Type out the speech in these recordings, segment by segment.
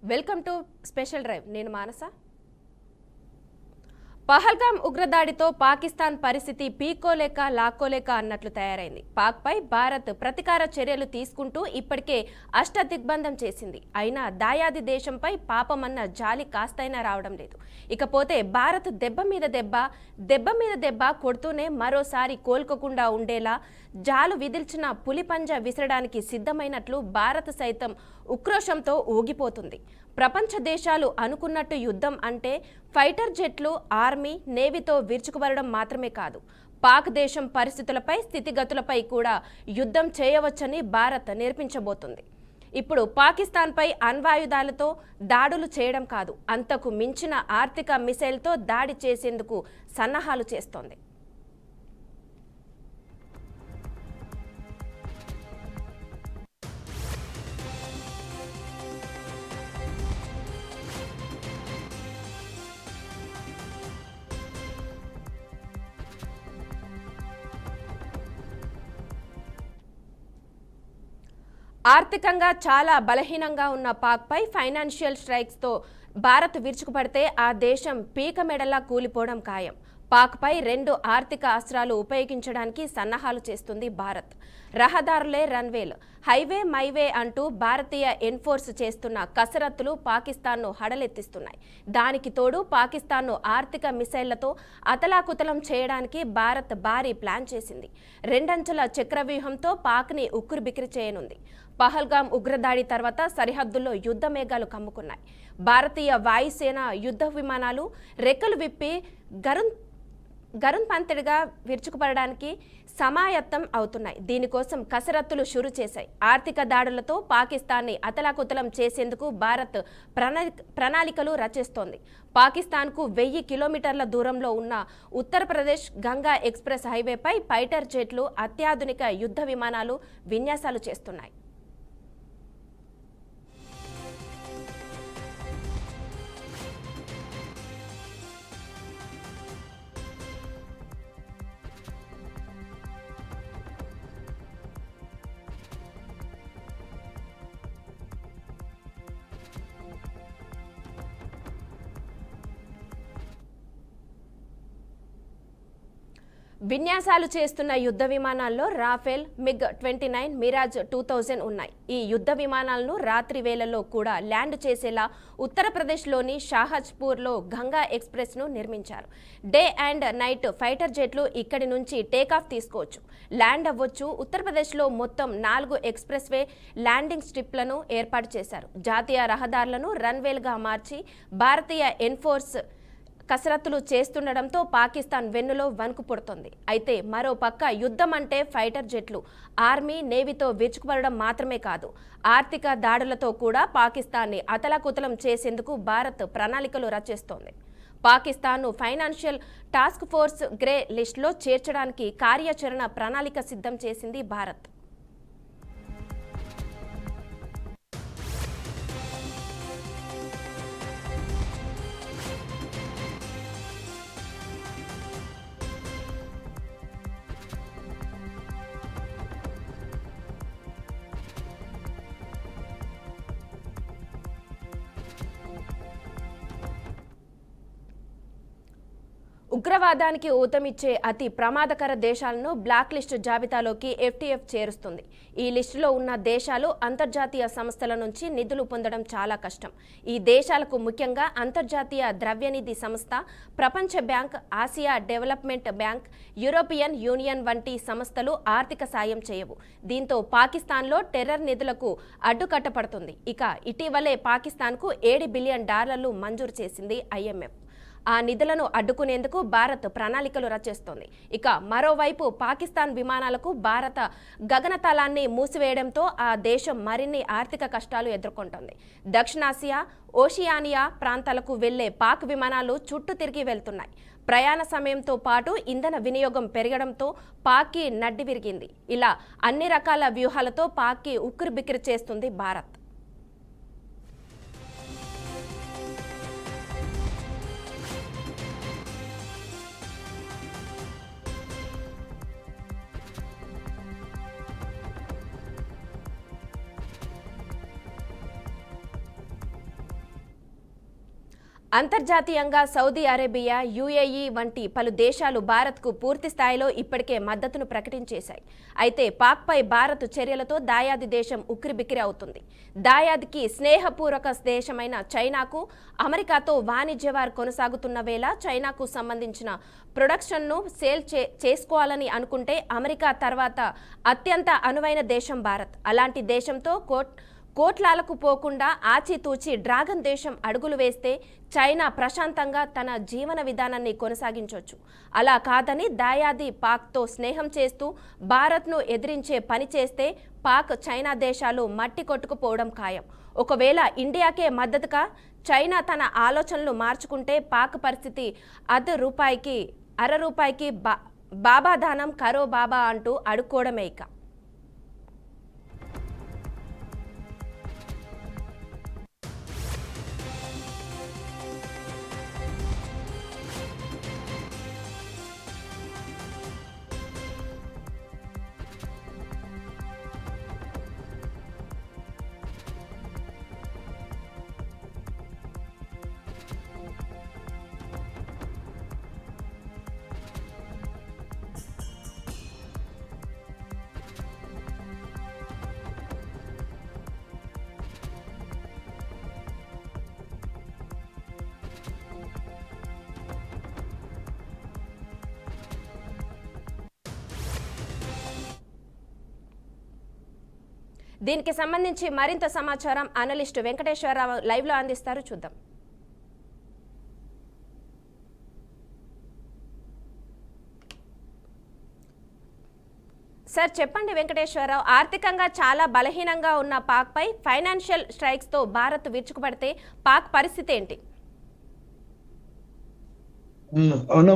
Welcome to special drive. నేను మానస. పహల్గాం ఉగ్రదాడితో పాకిస్తాన్ పరిస్థితి పీకోలేక లాక్కోలేక అన్నట్లు తయారైంది. పాక్పై భారత్ ప్రతీకార చర్యలు తీసుకుంటూ ఇప్పటికే అష్టదిగ్బంధం చేసింది. అయినా దాయాది దేశంపై పాపమన్న జాలి కాస్తైనా రావడం లేదు. ఇకపోతే భారత్ దెబ్బ మీద దెబ్బ కొడుతూనే మరోసారి కోలుకోకుండా ఉండేలా జాలు విదిల్చిన పులిపంజ విసరడానికి సిద్ధమైనట్లు భారత్ సైతం ఉక్రోషంతో ఊగిపోతుంది. ప్రపంచ దేశాలు అనుకున్నట్టు యుద్ధం అంటే ఫైటర్ జెట్లు, ఆర్మీ, నేవీతో విరుచుకుపడడం మాత్రమే కాదు, పాక్ దేశం పరిస్థితులపై, స్థితిగతులపై కూడా యుద్ధం చేయవచ్చని భారత్ నేర్పించబోతుంది. ఇప్పుడు పాకిస్తాన్పై అణ్వాయుధాలతో దాడులు చేయడం కాదు, అంతకు మించిన ఆర్థిక మిసైల్తో దాడి చేసేందుకు సన్నాహాలు చేస్తోంది. ఆర్థికంగా చాలా బలహీనంగా ఉన్న పాక్పై ఫైనాన్షియల్ స్ట్రైక్స్తో భారత్ విరుచుకుపడితే ఆ దేశం పీక మెడలా కూలిపోవడం ఖాయం. పాక్పై 2 ఆర్థిక అస్త్రాలు ఉపయోగించడానికి సన్నాహాలు చేస్తుంది భారత్. రహదారులే రన్వేలు, హైవే మైవే అంటూ భారతీయ ఎన్ఫోర్స్ చేస్తున్న కసరత్తులు పాకిస్తాన్ను హడలెత్తిస్తున్నాయి. దానికి తోడు పాకిస్తాన్ను ఆర్థిక మిసైళ్లతో అతలాకుతలం చేయడానికి భారత్ భారీ ప్లాన్ చేసింది. 2 అంచెల చక్రవ్యూహంతో పాక్ని ఉక్కిరిబిక్కిరి చేయనుంది. పహల్గాం ఉగ్రదాడి తర్వాత సరిహద్దుల్లో యుద్ధ మేఘాలు కమ్ముకున్నాయి. భారతీయ వాయుసేన యుద్ధ విమానాలు రెక్కలు విప్పి గరుణ్పంతడిగా విరుచుకుపడడానికి సమాయత్తం అవుతున్నాయి. దీనికోసం కసరత్తులు షురు చేశాయి. ఆర్థిక దాడులతో పాకిస్తాన్ని అతలాకుతలం చేసేందుకు భారత్ ప్రణాళికలు రచిస్తోంది. పాకిస్తాన్కు 1000 కిలోమీటర్ల దూరంలో ఉన్న ఉత్తరప్రదేశ్ గంగా ఎక్స్ప్రెస్ హైవేపై ఫైటర్ జెట్లు, అత్యాధునిక యుద్ధ విమానాలు విన్యాసాలు చేస్తున్నాయి. విన్యాసాలు చేస్తున్న యుద్ధ విమానాల్లో రాఫెల్, MiG-29, మిరాజ్ 2000 ఉన్నాయి. ఈ యుద్ధ విమానాలను రాత్రి వేళల్లో కూడా ల్యాండ్ చేసేలా ఉత్తరప్రదేశ్లోని షాహజ్పూర్లో గంగా ఎక్స్ప్రెస్ను నిర్మించారు. డే అండ్ నైట్ ఫైటర్ జెట్లు ఇక్కడి నుంచి టేకాఫ్ తీసుకోవచ్చు, ల్యాండ్ అవ్వచ్చు. ఉత్తరప్రదేశ్లో మొత్తం 4 ఎక్స్ప్రెస్ వే ల్యాండింగ్ స్ట్రిప్లను ఏర్పాటు చేశారు. జాతీయ రహదారులను రన్వేలుగా మార్చి భారతీయ ఎన్ఫోర్స్ కసరత్తులు చేస్తుండడంతో పాకిస్తాన్ వెన్నులో వణుకు పుడుతోంది. అయితే మరో పక్క యుద్ధం అంటే ఫైటర్ జెట్లు, ఆర్మీ, నేవీతో విరుచుకుపడడం మాత్రమే కాదు, ఆర్థిక దాడులతో కూడా పాకిస్తాన్ని అతలాకుతలం చేసేందుకు భారత్ ప్రణాళికలు రచిస్తోంది. పాకిస్తాన్ను ఫైనాన్షియల్ టాస్క్ ఫోర్స్ గ్రే లిస్టులో చేర్చడానికి కార్యాచరణ ప్రణాళిక సిద్ధం చేసింది భారత్. ఉగ్రవాదానికి ఊతమిచ్చే అతి ప్రమాదకర దేశాలను బ్లాక్ లిస్ట్ జాబితాలోకి FTF చేరుస్తుంది. ఈ లిస్టులో ఉన్న దేశాలు అంతర్జాతీయ సంస్థల నుంచి నిధులు పొందడం చాలా కష్టం. ఈ దేశాలకు ముఖ్యంగా అంతర్జాతీయ ద్రవ్యనిధి సంస్థ, ప్రపంచ bank, Asia development bank, European union వంటి సంస్థలు ఆర్థిక సాయం చేయవు. దీంతో పాకిస్తాన్లో టెర్రర్ నిధులకు అడ్డుకట్టపడుతుంది. ఇక ఇటీవలే పాకిస్తాన్కు $7 బిలియన్ మంజూరు చేసింది IMF. ఆ నిధులను అడ్డుకునేందుకు భారత్ ప్రణాళికలు రచిస్తోంది. ఇక మరోవైపు పాకిస్తాన్ విమానాలకు భారత గగనతలాన్ని మూసివేయడంతో ఆ దేశం మరిన్ని ఆర్థిక కష్టాలు ఎదుర్కొంటోంది. దక్షిణాసియా, ఓషియానియా ప్రాంతాలకు వెళ్లే పాక్ విమానాలు చుట్టూ తిరిగి వెళ్తున్నాయి. ప్రయాణ సమయంతో పాటు ఇంధన వినియోగం పెరగడంతో పాక్కి నడ్డి విరిగింది. ఇలా అన్ని రకాల వ్యూహాలతో పాక్కి ఉక్కిరిబిక్కిరి చేస్తుంది భారత్. అంతర్జాతీయంగా సౌదీ అరేబియా, యుఏఈ వంటి పలు దేశాలు భారత్కు పూర్తి స్థాయిలో ఇప్పటికే మద్దతును ప్రకటించేశాయి. అయితే పాక్పై భారత్ చర్యలతో దాయాది దేశం ఉక్కిరిబిక్కిరి అవుతుంది. దాయాదికి స్నేహపూర్వక దేశమైన చైనాకు అమెరికాతో వాణిజ్య వార్ కొనసాగుతున్న వేళ చైనాకు సంబంధించిన ప్రొడక్షన్ను సేల్ చేసుకోవాలని అనుకుంటే అమెరికా తర్వాత అత్యంత అనువైన దేశం భారత్. అలాంటి దేశంతో కోట్లాలకు పోకుండా ఆచితూచి డ్రాగన్ దేశం అడుగులు వేస్తే చైనా ప్రశాంతంగా తన జీవన విధానాన్ని కొనసాగించవచ్చు. అలా కాదని దాయాది పాక్తో స్నేహం చేస్తూ భారత్ను ఎదిరించే పని చేస్తే పాక్, చైనా దేశాలు మట్టి కొట్టుకుపోవడం ఖాయం. ఒకవేళ ఇండియాకే మద్దతుగా చైనా తన ఆలోచనలు మార్చుకుంటే పాక్ పరిస్థితి అర రూపాయికి బాబా దానం కరో బాబా అంటూ అడుక్కోవడమే ఇక. దీనికి సంబంధించి మరింత సమాచారం అనలిస్ట్ వెంకటేశ్వరరావు లైవ్ లో అందిస్తారు, చూద్దాం. సార్ చెప్పండి వెంకటేశ్వరరావు, ఆర్థికంగా చాలా బలహీనంగా ఉన్న పాక్ పై ఫైనాన్షియల్ స్ట్రైక్స్ తో భారత్ విరుచుకుపడితే పాక్ పరిస్థితి ఏంటి? అవునా,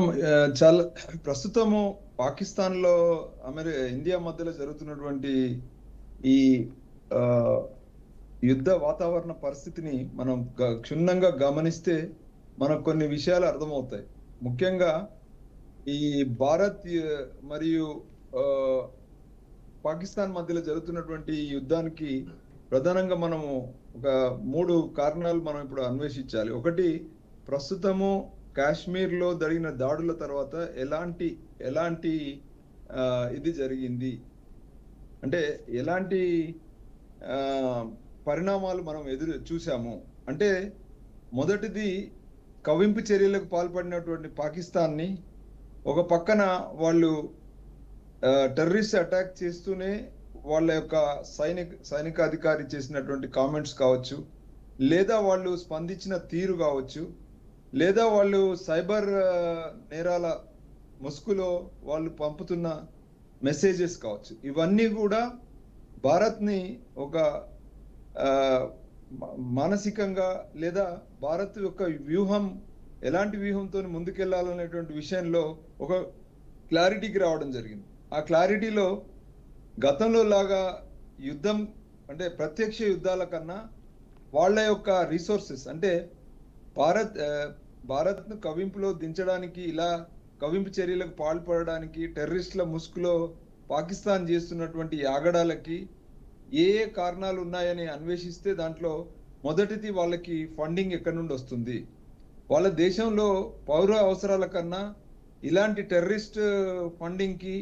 చాలా ప్రస్తుతము పాకిస్తాన్ లో ఇండియా మధ్యలో జరుగుతున్నటువంటి ఈ యుద్ధ వాతావరణ పరిస్థితిని మనం క్షుణ్ణంగా గమనిస్తే మనకు కొన్ని విషయాలు అర్థమవుతాయి. ముఖ్యంగా ఈ భారత్ మరియు పాకిస్తాన్ మధ్యలో జరుగుతున్నటువంటి యుద్ధానికి ప్రధానంగా మనము ఒక 3 కారణాలు మనం ఇప్పుడు అన్వేషించాలి. ఒకటి, ప్రస్తుతము కాశ్మీర్ లో జరిగిన దాడుల తర్వాత ఎలాంటి ఇది జరిగింది అంటే ఎలాంటి పరిణామాలు మనం చూసాము అంటే, మొదటిది కవింపు చర్యలకు పాల్పడినటువంటి పాకిస్తాన్ని ఒక పక్కన వాళ్ళు టెర్రరిస్ట్ అటాక్ చేస్తూనే వాళ్ళ యొక్క సైనిక అధికారి చేసినటువంటి కామెంట్స్ కావచ్చు, లేదా వాళ్ళు స్పందించిన తీరు కావచ్చు, లేదా వాళ్ళు సైబర్ నేరాల ముసుగులో వాళ్ళు పంపుతున్న మెసేజెస్ కావచ్చు, ఇవన్నీ కూడా భారత్ని ఒక మానసికంగా లేదా భారత్ యొక్క వ్యూహం ఎలాంటి వ్యూహంతో ముందుకెళ్లాలనేటువంటి విషయంలో ఒక క్లారిటీకి రావడం జరిగింది. ఆ క్లారిటీలో గతంలో లాగా యుద్ధం అంటే ప్రత్యక్ష యుద్ధాల కన్నా వాళ్ళ యొక్క రిసోర్సెస్ అంటే భారత్ను కవింపులో దించడానికి, ఇలా కవింపు చర్యలకు పాల్పడడానికి టెర్రరిస్టుల ముసుగులో పాకిస్తాన్ చేస్తున్నటువంటి ఆగడాలకి ఏ కారణాలు ఉన్నాయని అన్వేషిస్తే దాంట్లో మొదటిది వాళ్ళకి ఫండింగ్ ఎక్కడి నుండి వస్తుంది, వాళ్ళ దేశంలో పౌర అవసరాల కన్నా ఇలాంటి టెర్రరిస్ట్ ఫండింగ్ కి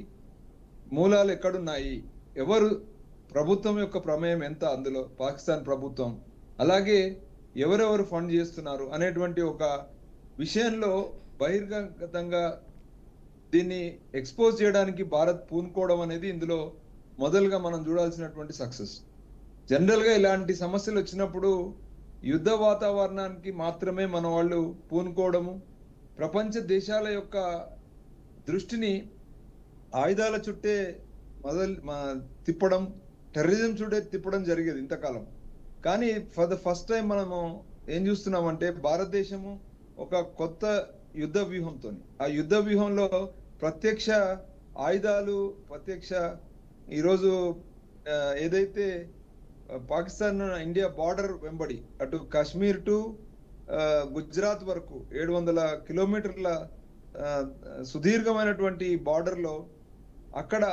మూలాలు ఎక్కడున్నాయి, ఎవరు ప్రభుత్వం యొక్క ప్రమేయం ఎంత అందులో, పాకిస్తాన్ ప్రభుత్వం, అలాగే ఎవరెవరు ఫండ్ చేస్తున్నారు అనేటువంటి ఒక విషయంలో బహిర్గతంగా దీన్ని ఎక్స్పోజ్ చేయడానికి భారత్ పూనుకోవడం అనేది ఇందులో మొదలుగా మనం చూడాల్సినటువంటి సక్సెస్. జనరల్ గా ఇలాంటి సమస్యలు వచ్చినప్పుడు యుద్ధ వాతావరణానికి మాత్రమే మన వాళ్ళు పూనుకోవడము, ప్రపంచ దేశాల యొక్క దృష్టిని ఆయుధాల చుట్టే తిప్పడం, టెర్రరిజం చుట్టే తిప్పడం జరిగేది ఇంతకాలం. కానీ ఫర్ ద ఫస్ట్ టైం మనము ఏం చూస్తున్నామంటే భారతదేశము ఒక కొత్త యుద్ధ వ్యూహంతో, ఆ యుద్ధ వ్యూహంలో ప్రత్యక్ష ఆయుధాలు, ఈరోజు ఏదైతే పాకిస్తాన్ ఇండియా బార్డర్ వెంబడి అటు కాశ్మీర్ టు గుజరాత్ వరకు 700 కిలోమీటర్ల సుదీర్ఘమైనటువంటి బార్డర్లో అక్కడ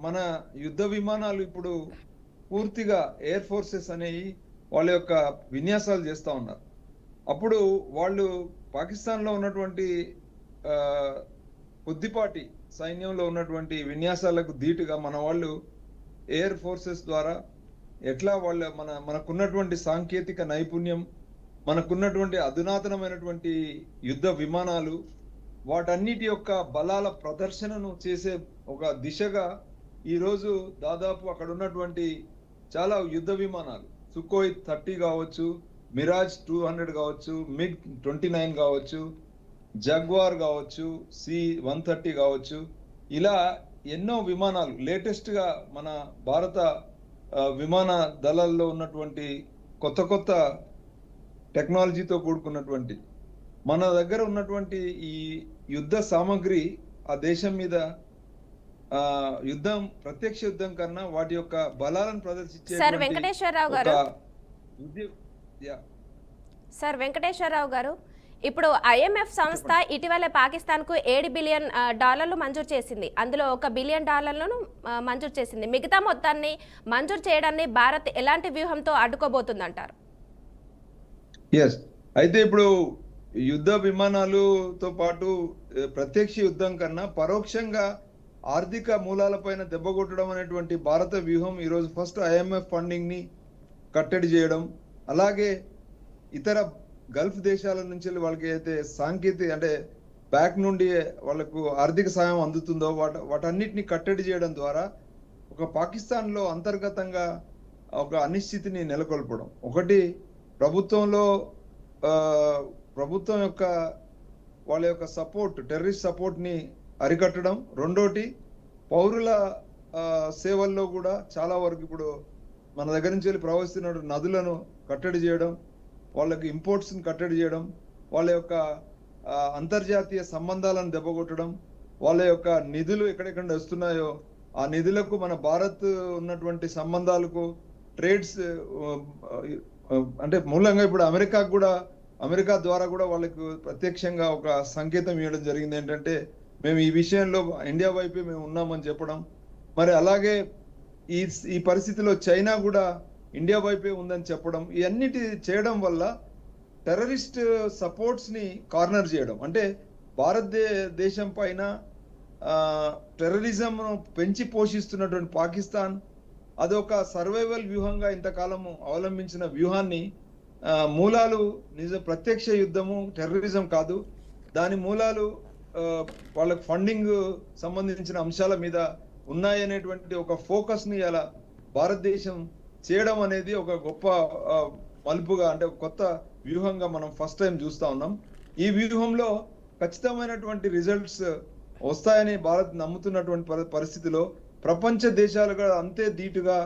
మన యుద్ధ విమానాలు ఇప్పుడు పూర్తిగా ఎయిర్ ఫోర్సెస్ అనేవి వాళ్ళ యొక్క విన్యాసాలు చేస్తూ ఉన్నారు. అప్పుడు వాళ్ళు పాకిస్తాన్లో ఉన్నటువంటి ఆ, కొద్దిపాటి సైన్యంలో ఉన్నటువంటి విన్యాసాలకు ధీటుగా మన వాళ్ళు ఎయిర్ ఫోర్సెస్ ద్వారా ఎట్లా మనకున్నటువంటి సాంకేతిక నైపుణ్యం, మనకున్నటువంటి అధునాతనమైనటువంటి యుద్ధ విమానాలు, వాటన్నిటి యొక్క బలాల ప్రదర్శనను చేసే ఒక దిశగా ఈరోజు దాదాపు అక్కడ ఉన్నటువంటి చాలా యుద్ధ విమానాలు, సుకోయ్ 30 కావచ్చు, మిరాజ్ 200 కావచ్చు, మిగ్ 29 కావచ్చు, జగ్వార్ కావచ్చు, C-130 కావచ్చు, ఇలా ఎన్నో విమానాలు లేటెస్ట్ గా మన భారత విమాన దళాల్లో ఉన్నటువంటి కొత్త కొత్త టెక్నాలజీతో కూడుకున్నటువంటి మన దగ్గర ఉన్నటువంటి ఈ యుద్ధ సామగ్రి ఆ దేశం మీద ప్రత్యక్ష యుద్ధం కన్నా వాటి యొక్క బలాలను ప్రదర్శించే సార్ వెంకటేశ్వరరావు గారు యా సార్ వెంకటేశ్వరరావు గారు, ఇప్పుడు IMF సంస్థ ఇటీవల పాకిస్తాన్కు $7 బిలియన్ మంజూరు చేసింది. అందులో $1 బిలియన్ మంజూరు చేసింది. మిగతా మొత్తాన్ని మంజూరు చేయడాన్ని భారత్ ఎలాంటి వ్యూహంతో అడ్డుకోబోతుందంటారు? ఎస్, అయితే ఇప్పుడు యుద్ధ విమానాలతో పాటు ప్రత్యక్ష యుద్ధం కన్నా పరోక్షంగా ఆర్థిక మూలాలపైన దెబ్బ కొట్టడం అనేటువంటి భారత వ్యూహం ఈరోజు ఫస్ట్ IMF ఫండింగ్ ని కట్టడి చేయడం, అలాగే ఇతర గల్ఫ్ దేశాల నుంచి వాళ్ళకి అయితే సాంకేతిక అంటే బ్యాక్ నుండి వాళ్ళకు ఆర్థిక సాయం అందుతుందో వాటన్నిటిని కట్టడి చేయడం ద్వారా ఒక పాకిస్తాన్ లో అంతర్గతంగా ఒక అనిశ్చితిని నెలకొల్పడం. ఒకటి, ప్రభుత్వం యొక్క వాళ్ళ యొక్క సపోర్ట్, టెర్రరిస్ట్ సపోర్ట్ ని అరికట్టడం. రెండోటి, పౌరుల సేవల్లో కూడా చాలా వరకు ఇప్పుడు మన దగ్గర నుంచి వెళ్ళి ప్రవహిస్తున్న నదులను కట్టడి చేయడం, వాళ్ళకి ఇంపోర్ట్స్ ని కట్టడి చేయడం, వాళ్ళ యొక్క అంతర్జాతీయ సంబంధాలను దెబ్బకొట్టడం, వాళ్ళ యొక్క నిధులు ఎక్కడెక్కడ వస్తున్నాయో ఆ నిధులకు మన భారత్ ఉన్నటువంటి సంబంధాలకు ట్రేడ్స్ అంటే మూలంగా ఇప్పుడు అమెరికా ద్వారా కూడా వాళ్ళకు ప్రత్యక్షంగా ఒక సంకేతం ఇవ్వడం జరిగింది. ఏంటంటే మేము ఈ విషయంలో ఇండియా వైపే మేము ఉన్నామని చెప్పడం. మరి అలాగే ఈ పరిస్థితిలో చైనా కూడా ఇండియా వైపే ఉందని చెప్పడం. ఇవన్నిటి చేయడం వల్ల టెర్రరిస్ట్ సపోర్ట్స్ ని కార్నర్ చేయడం, అంటే భారతదేశం పైన టెర్రరిజం పెంచి పోషిస్తున్నటువంటి పాకిస్తాన్ అదొక సర్వైవల్ వ్యూహంగా ఇంతకాలము అవలంబించిన వ్యూహాన్ని మూలాలు ప్రత్యక్ష యుద్ధము టెర్రరిజం కాదు, దాని మూలాలు వాళ్ళకి ఫండింగ్ సంబంధించిన అంశాల మీద ఉన్నాయనేటువంటి ఒక ఫోకస్ ని అలా భారతదేశం చేయడం అనేది ఒక గొప్ప మలుపుగా, అంటే కొత్త వ్యూహంగా మనం ఫస్ట్ టైం చూస్తా ఉన్నాం. ఈ వ్యూహంలో ఖచ్చితమైనటువంటి రిజల్ట్స్ వస్తాయని భారత్ నమ్ముతున్నటువంటి పరిస్థితిలో ప్రపంచ దేశాలు కూడా అంతే ధీటుగా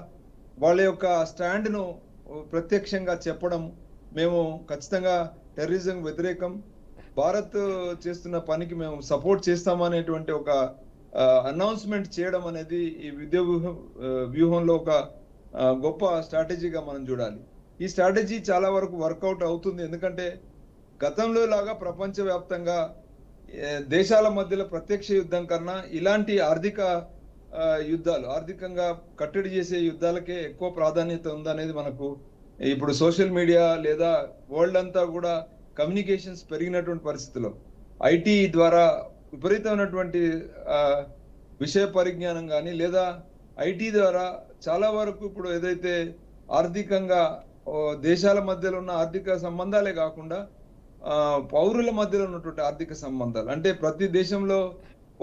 వాళ్ళ యొక్క స్టాండ్ ను ప్రత్యక్షంగా చెప్పడం, మేము ఖచ్చితంగా టెర్రరిజం వ్యతిరేకం, భారత్ చేస్తున్న పనికి మేము సపోర్ట్ చేస్తామనేటువంటి ఒక అనౌన్స్మెంట్ చేయడం అనేది ఈ వ్యూహంలో ఒక గొప్ప స్ట్రాటజీగా మనం చూడాలి. ఈ స్ట్రాటజీ చాలా వరకు వర్కౌట్ అవుతుంది. ఎందుకంటే గతంలో లాగా ప్రపంచవ్యాప్తంగా దేశాల మధ్యలో ప్రత్యక్ష యుద్ధం కన్నా ఇలాంటి ఆర్థికంగా కట్టడి చేసే యుద్ధాలకే ఎక్కువ ప్రాధాన్యత ఉందనేది మనకు ఇప్పుడు సోషల్ మీడియా లేదా వరల్డ్ అంతా కూడా కమ్యూనికేషన్స్ పెరిగినటువంటి పరిస్థితిలో IT ద్వారా విపరీతమైనటువంటి విషయ పరిజ్ఞానం కానీ లేదా IT ద్వారా చాలా వరకు ఇప్పుడు ఏదైతే ఆర్థికంగా దేశాల మధ్యలో ఉన్న ఆర్థిక సంబంధాలే కాకుండా పౌరుల మధ్యలో ఉన్నటువంటి ఆర్థిక సంబంధాలు, అంటే ప్రతి దేశంలో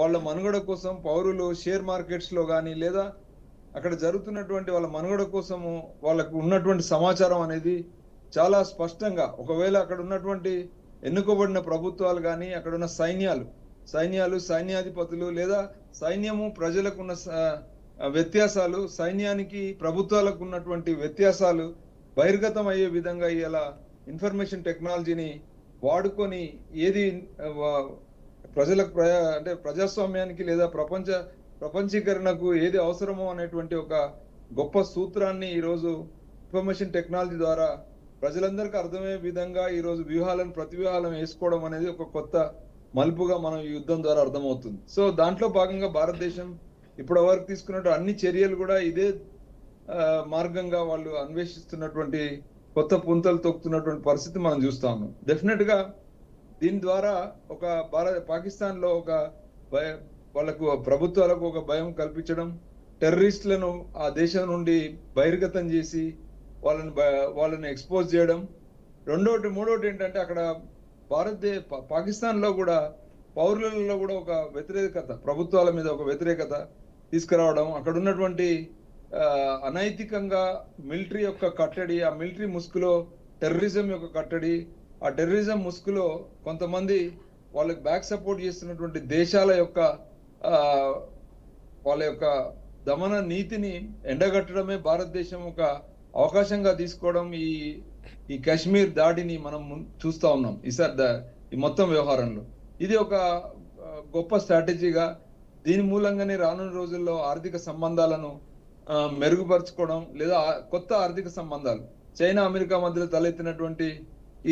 వాళ్ళ మనుగడ కోసం పౌరులు షేర్ మార్కెట్స్ లో కానీ లేదా అక్కడ జరుగుతున్నటువంటి వాళ్ళ మనుగడ కోసము వాళ్ళకు ఉన్నటువంటి సమాచారం అనేది చాలా స్పష్టంగా, ఒకవేళ అక్కడ ఉన్నటువంటి ఎన్నుకోబడిన ప్రభుత్వాలు కానీ అక్కడ ఉన్న సైన్యాధిపతులు లేదా సైన్యము ప్రజలకు ఉన్న వ్యత్యాసాలు, సైన్యానికి ప్రభుత్వాలకు ఉన్నటువంటి వ్యత్యాసాలు బహిర్గతం అయ్యే విధంగా ఇలా ఇన్ఫర్మేషన్ టెక్నాలజీని వాడుకొని ఏది ప్రజలకు అంటే ప్రజాస్వామ్యానికి లేదా ప్రపంచీకరణకు ఏది అవసరమో అనేటువంటి ఒక గొప్ప సూత్రాన్ని ఈరోజు ఇన్ఫర్మేషన్ టెక్నాలజీ ద్వారా ప్రజలందరికీ అర్థమయ్యే విధంగా ఈరోజు ప్రతివ్యూహాలను వేసుకోవడం అనేది ఒక కొత్త మలుపుగా మనం ఈ యుద్ధం ద్వారా అర్థమవుతుంది. సో దాంట్లో భాగంగా భారతదేశం ఇప్పటి వరకు తీసుకున్నట్టు అన్ని చర్యలు కూడా ఇదే మార్గంగా వాళ్ళు అన్వేషిస్తున్నటువంటి కొత్త పుంతలు తొక్కుతున్నటువంటి పరిస్థితి మనం చూస్తా ఉన్నాం. డెఫినెట్ గా దీని ద్వారా ఒక పాకిస్తాన్ లో ఒక వాళ్ళకు ప్రభుత్వాలకు ఒక భయం కల్పించడం, టెర్రరిస్టులను ఆ దేశం నుండి బహిర్గతం చేసి వాళ్ళని ఎక్స్పోజ్ చేయడం. మూడోటి ఏంటంటే అక్కడ పాకిస్తాన్ లో కూడా పౌరులలో కూడా ఒక వ్యతిరేకత, ప్రభుత్వాల మీద ఒక వ్యతిరేకత తీసుకురావడం, అక్కడ ఉన్నటువంటి అనైతికంగా మిలిటరీ యొక్క కట్టడి, ఆ మిలిటరీ ముసుగులో టెర్రరిజం యొక్క కట్టడి, ఆ టెర్రరిజం ముసుగులో కొంతమంది వాళ్ళకి బ్యాక్ సపోర్ట్ చేస్తున్నటువంటి దేశాల యొక్క వాళ్ళ యొక్క దమన నీతిని ఎండగట్టడమే భారతదేశం ఒక అవకాశంగా తీసుకోవడం ఈ కాశ్మీర్ దాడిని మనం చూస్తా ఉన్నాం ఈ మొత్తం వ్యవహారంలో. ఇది ఒక గొప్ప స్ట్రాటజీగా, దీని మూలంగానే రానున్న రోజుల్లో ఆర్థిక సంబంధాలను మెరుగుపరచుకోవడం లేదా కొత్త ఆర్థిక సంబంధాలు చైనా అమెరికా మధ్యలో తలెత్తినటువంటి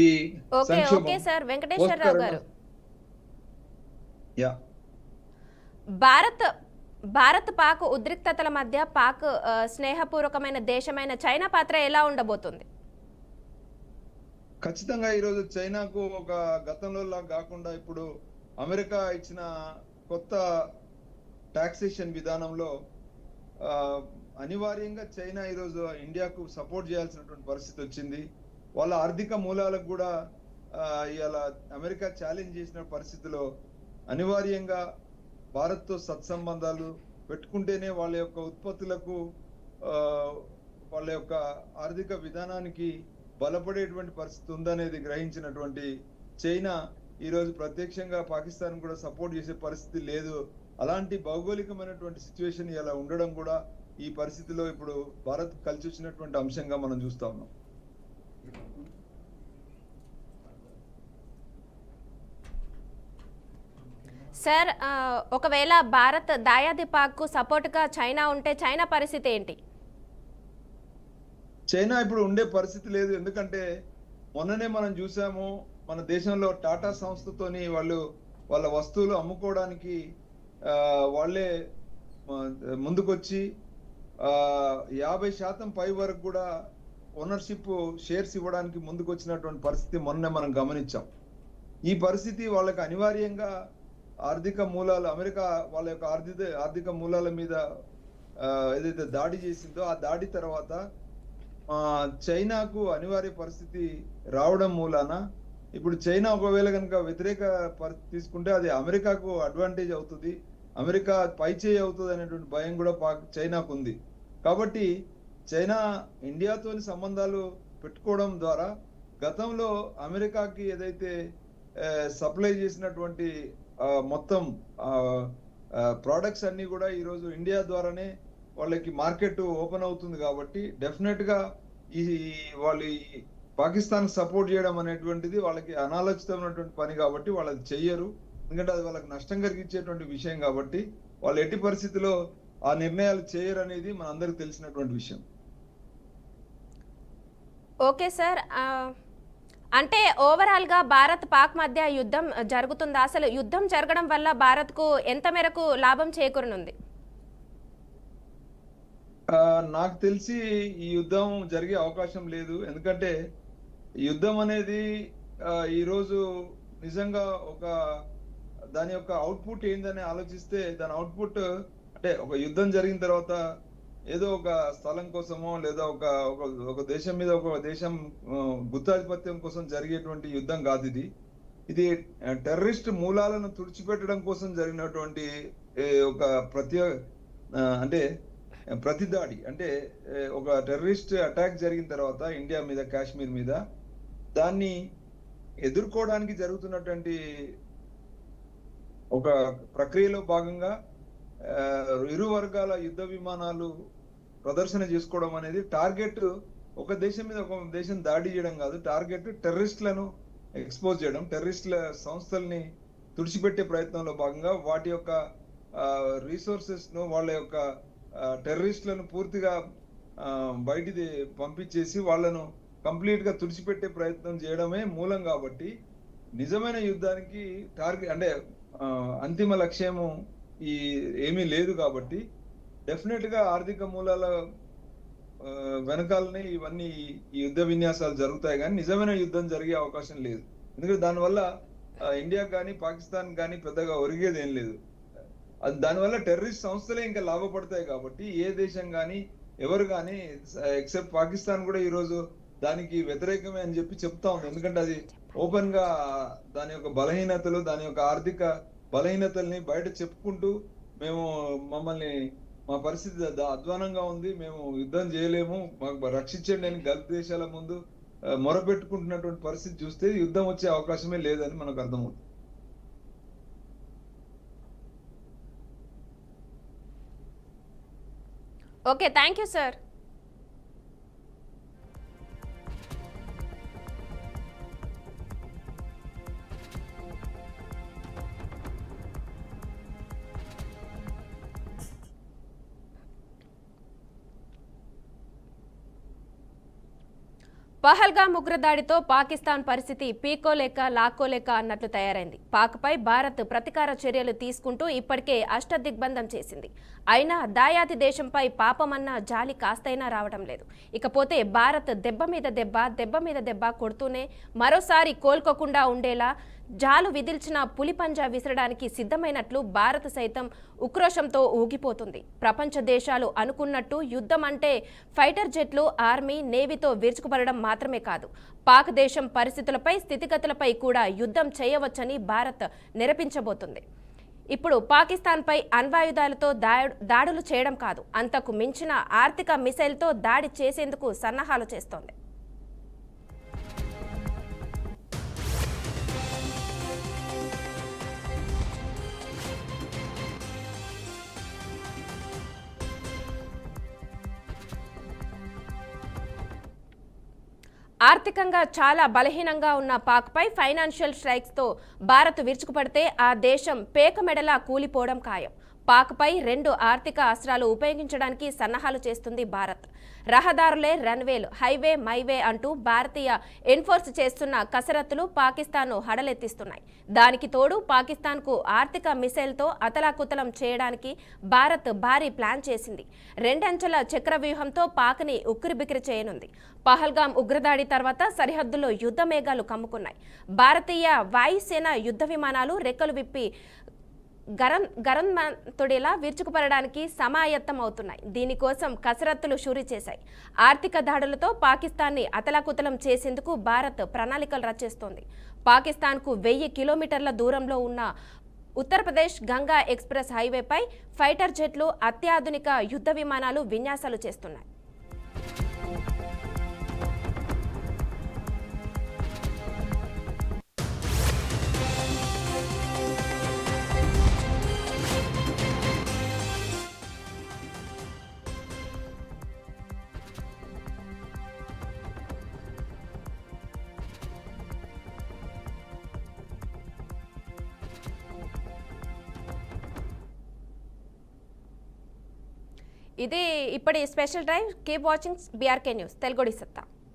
ఈ భారత్ పాక్ ఉద్రిక్తతల మధ్య పాక్ స్నేహపూర్వకమైన దేశమైన చైనా పాత్ర ఎలా ఉండబోతుంది? ఖచ్చితంగా ఈరోజు చైనాకు ఒక గతంలో కాకుండా ఇప్పుడు అమెరికా ఇచ్చిన కొత్త టాక్సేషన్ విధానంలో అనివార్యంగా చైనా ఈరోజు ఇండియాకు సపోర్ట్ చేయాల్సినటువంటి పరిస్థితి వచ్చింది. వాళ్ళ ఆర్థిక మూలాలకు కూడా ఇవాళ అమెరికా ఛాలెంజ్ చేసిన పరిస్థితిలో అనివార్యంగా భారత్తో సత్సంబంధాలు పెట్టుకుంటేనే వాళ్ళ యొక్క ఉత్పత్తులకు వాళ్ళ యొక్క ఆర్థిక విధానానికి బలపడేటువంటి పరిస్థితి ఉందనేది గ్రహించినటువంటి చైనా ఈరోజు ప్రత్యక్షంగా పాకిస్తాన్ కూడా సపోర్ట్ చేసే పరిస్థితి లేదు. అలాంటి భౌగోళికమైనటువంటి సిచ్యువేషన్ ఇలా ఉండడం కూడా ఈ పరిస్థితిలో ఇప్పుడు భారత్ కలిసి వచ్చినటువంటి అంశంగా మనం చూస్తా ఉన్నాం. సార్, ఒకవేళ భారత్ దాయాది పాక్ సపోర్ట్గా చైనా ఉంటే చైనా పరిస్థితి ఏంటి? చైనా ఇప్పుడు ఉండే పరిస్థితి లేదు. ఎందుకంటే మొన్ననే మనం చూసాము, మన దేశంలో టాటా సంస్థతోని వాళ్ళ వస్తువులు అమ్ముకోవడానికి వాళ్ళే ముందుకొచ్చి 50% పై వరకు కూడా ఓనర్షిప్ షేర్స్ ఇవ్వడానికి ముందుకొచ్చినటువంటి పరిస్థితి మొన్నే మనం గమనించాం. ఈ పరిస్థితి వాళ్ళకి అనివార్యంగా ఆర్థిక మూలాలు, అమెరికా వాళ్ళ యొక్క ఆర్థిక మూలాల మీద ఏదైతే దాడి చేసిందో ఆ దాడి తర్వాత చైనాకు అనివార్య పరిస్థితి రావడం మూలాన ఇప్పుడు చైనా ఒకవేళ కనుక వ్యతిరేక తీసుకుంటే అది అమెరికాకు అడ్వాంటేజ్ అవుతుంది, అమెరికా పైచేయి అవుతుంది అనేటువంటి భయం కూడా చైనాకు ఉంది. కాబట్టి చైనా ఇండియాతోని సంబంధాలు పెట్టుకోవడం ద్వారా గతంలో అమెరికాకి ఏదైతే సప్లై చేసినటువంటి మొత్తం ప్రోడక్ట్స్ అన్ని కూడా ఈరోజు ఇండియా ద్వారానే వాళ్ళకి మార్కెట్ ఓపెన్ అవుతుంది. కాబట్టి డెఫినెట్ గా వాళ్ళు పాకిస్తాన్ సపోర్ట్ చేయడం అనేటువంటిది వాళ్ళకి అనాలోచితమైనటువంటి పని కాబట్టి వాళ్ళు అది చెయ్యరు. ఎందుకంటే అది వాళ్ళకి నష్టం కలిగించేటువంటి విషయం కాబట్టి వాళ్ళు ఎట్టి పరిస్థితిలో ఆ నిర్ణయాలు చేయరు అనేది మనందరికి తెలిసినటువంటి విషయం. ఓకే సార్, అంటే ఓవరాల్ గా భారత్ పాక్ మధ్య యుద్ధం జరుగుతుందా? అసలు యుద్ధం జరగడం వల్ల భారత్ కు ఎంత మేరకు లాభం చేకూరనుంది? నాకు తెలిసి ఈ యుద్ధం జరిగే అవకాశం లేదు. ఎందుకంటే యుద్ధం అనేది ఈరోజు నిజంగా దాని యొక్క అవుట్పుట్ ఏందని ఆలోచిస్తే దాని అవుట్పుట్ అంటే ఒక యుద్ధం జరిగిన తర్వాత ఏదో ఒక స్థలం కోసమో లేదా ఒక దేశం మీద ఒక దేశం గుత్తాధిపత్యం కోసం జరిగేటువంటి యుద్ధం కాదు ఇది. ఇది టెర్రరిస్ట్ మూలాలను తుడిచిపెట్టడం కోసం జరిగినటువంటి ఒక ప్రతి దాడి. అంటే ఒక టెర్రరిస్ట్ అటాక్ జరిగిన తర్వాత ఇండియా మీద, కాశ్మీర్ మీద, దాన్ని ఎదుర్కోవడానికి జరుగుతున్నటువంటి ఒక ప్రక్రియలో భాగంగా ఇరు వర్గాల యుద్ధ విమానాలు ప్రదర్శన చేసుకోవడం అనేది టార్గెట్ ఒక దేశం మీద ఒక దేశం దాడి చేయడం కాదు, టార్గెట్ టెర్రరిస్టులను ఎక్స్పోజ్ చేయడం, టెర్రరిస్టుల సంస్థల్ని తుడిచిపెట్టే ప్రయత్నంలో భాగంగా వాటి యొక్క రీసోర్సెస్ ను, వాళ్ళ యొక్క టెర్రరిస్టులను పూర్తిగా బయటికి పంపించేసి వాళ్ళను కంప్లీట్ గా తుడిచిపెట్టే ప్రయత్నం చేయడమే మూలం. కాబట్టి నిజమైన యుద్ధానికి టార్గెట్ అంటే అంతిమ లక్ష్యము ఏమీ లేదు. కాబట్టి డెఫినెట్ గా ఆర్థిక మూలాల వెనకాలనే ఇవన్నీ ఈ యుద్ధ విన్యాసాలు జరుగుతాయి, కానీ నిజమైన యుద్ధం జరిగే అవకాశం లేదు. ఎందుకంటే దానివల్ల ఇండియా కానీ పాకిస్తాన్ కానీ పెద్దగా ఒరిగేది ఏం లేదు. దానివల్ల టెర్రరిస్ట్ సంస్థలే ఇంకా లాభపడతాయి. కాబట్టి ఏ దేశం కానీ ఎవరు కానీ ఎక్సెప్ట్ పాకిస్తాన్ కూడా ఈరోజు దానికి వ్యతిరేకమే అని చెప్తా ఉంది. ఎందుకంటే అది ఓపెన్ గా దాని యొక్క బలహీనతలు, దాని యొక్క ఆర్థిక బలహీనతల్ని బయట చెప్పుకుంటూ మమ్మల్ని మా పరిస్థితి అధ్వానంగా ఉంది, మేము యుద్ధం చేయలేము, మాకు రక్షించండి అని గల్ఫ్ దేశాల ముందు మొరపెట్టుకుంటున్నటువంటి పరిస్థితి చూస్తే యుద్ధం వచ్చే అవకాశమే లేదని మనకు అర్థమవుతుంది. Okay, thank you sir. Pahalgam ఉగ్రదాడితో పాకిస్తాన్ పరిస్థితి పీకోలేక లాక్కోలేక అన్నట్లు తయారైంది. పాక్పై భారత్ ప్రతీకార చర్యలు తీసుకుంటూ ఇప్పటికే అష్టదిగ్బంధం చేసింది. అయినా దాయాది దేశంపై పాపమన్న జాలి కాస్తైనా రావడం లేదు. ఇకపోతే భారత్ దెబ్బ మీద దెబ్బ కొడుతూనే మరోసారి కోలుకోకుండా ఉండేలా జాలు విదిల్చిన పులిపంజా విసరడానికి సిద్ధమైనట్లు భారత్ సైతం ఉక్రోషంతో ఊగిపోతుంది. ప్రపంచ దేశాలు అనుకున్నట్టు యుద్ధం అంటే ఫైటర్ జెట్లు, ఆర్మీ, నేవీతో విరుచుకుపడడం మాత్రమే కాదు, పాక్ దేశం పరిస్థితులపై, స్థితిగతులపై కూడా యుద్ధం చేయవచ్చని భారత్ నిరూపించబోతుంది. ఇప్పుడు పాకిస్తాన్పై అణ్వాయుధాలతో దాడులు చేయడం కాదు, అంతకు మించిన ఆర్థిక మిసైల్తో దాడి చేసేందుకు సన్నాహాలు చేస్తోంది. ఆర్థికంగా చాలా బలహీనంగా ఉన్న పాక్పై ఫైనాన్షియల్ స్ట్రైక్స్తో భారత్ విరుచుకుపడితే ఆ దేశం పేకమెడలా కూలిపోవడం ఖాయం. పాక్పై 2 ఆర్థిక అస్త్రాలు ఉపయోగించడానికి సన్నాహాలు చేస్తుంది భారత్. రహదారులే రన్వేలు, హైవే మైవే అంటూ భారతీయ ఎన్ఫోర్స్ చేస్తున్న కసరత్తులు పాకిస్తాన్ను హడలెత్తిస్తున్నాయి. దానికి తోడు పాకిస్తాన్కు ఆర్థిక మిసైల్తో అతలాకుతలం చేయడానికి భారత్ భారీ ప్లాన్ చేసింది. 2 అంచెల చక్రవ్యూహంతో పాక్ని ఉక్కిరిబిక్కిరి చేయనుంది. పహల్గామ్ ఉగ్రదాడి తర్వాత సరిహద్దుల్లో యుద్ధ మేఘాలు కమ్ముకున్నాయి. భారతీయ వాయుసేన యుద్ధ విమానాలు రెక్కలు విప్పి గరన్మంతుడిలా విరుచుకుపడడానికి సమాయత్తం అవుతున్నాయి. దీనికోసం కసరత్తులు షూరీ చేశాయి. ఆర్థిక దాడులతో పాకిస్తాన్ని అతలాకుతలం చేసేందుకు భారత్ ప్రణాళికలు రచిస్తోంది. పాకిస్తాన్కు 1000 కిలోమీటర్ల దూరంలో ఉన్న ఉత్తరప్రదేశ్ గంగా ఎక్స్ప్రెస్ హైవేపై ఫైటర్ జెట్లు, అత్యాధునిక యుద్ధ విమానాలు విన్యాసాలు చేస్తున్నాయి. ఇది ఇప్పటి special drive. Keep watching BRK news తెలుగుడి సత్తా.